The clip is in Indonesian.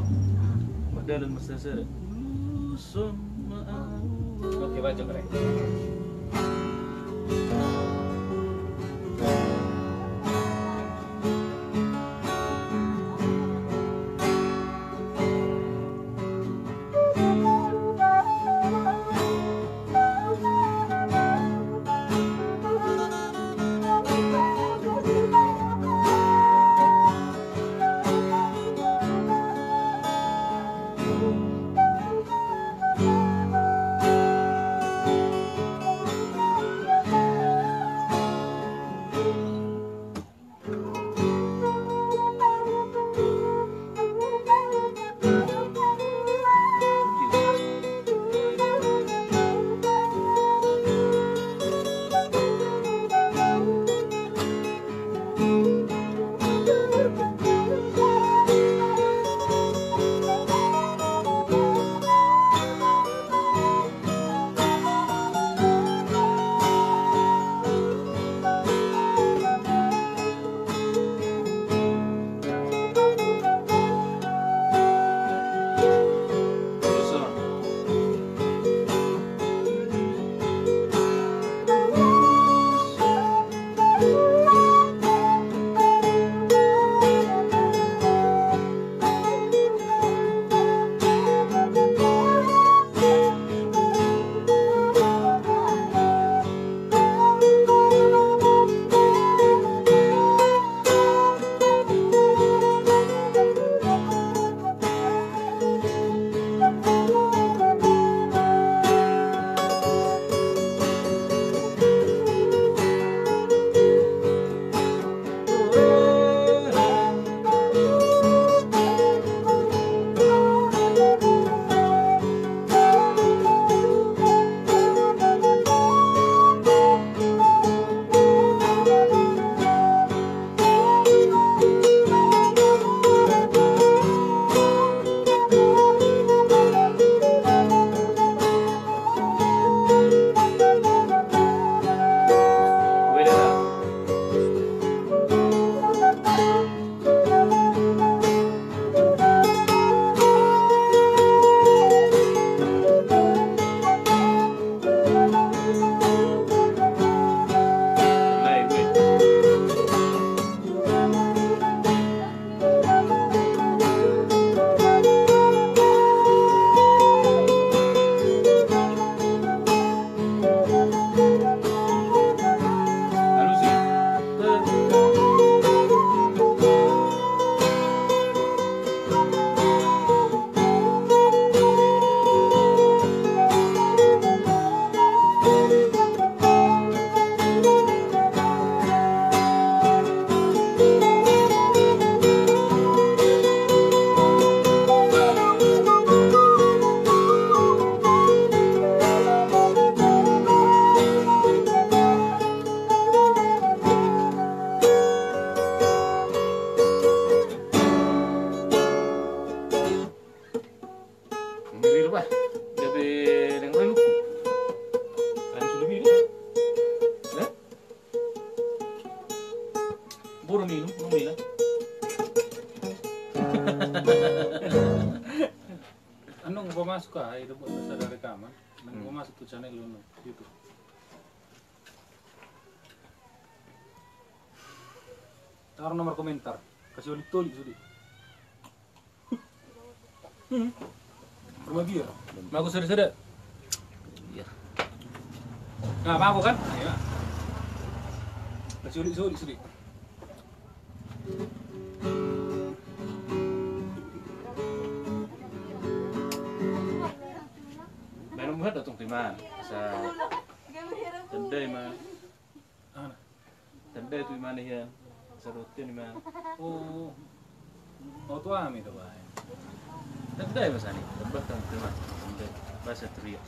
tuh. Dalam mesra sama. Oke, baca mereka. Puro minum, no mila. Anong pumasok ka? Ito po sa rekaman. Nang pumasok to channel yun YouTube. Taruh nomor komentar. Kasih ulit-ulit sudah. Berbagi ya? Bagus sudah. Iya. Nah, mau kan? Ayo. Kasih ulit-ulit sudah. Meron mo datong timan sa tanda man. Ah, Tanda itu mana ya? Sa rutin man. oh, oh tu ami tu ba? Tanda mas ani. Tebak tang timan. Tanda bahasa Tria.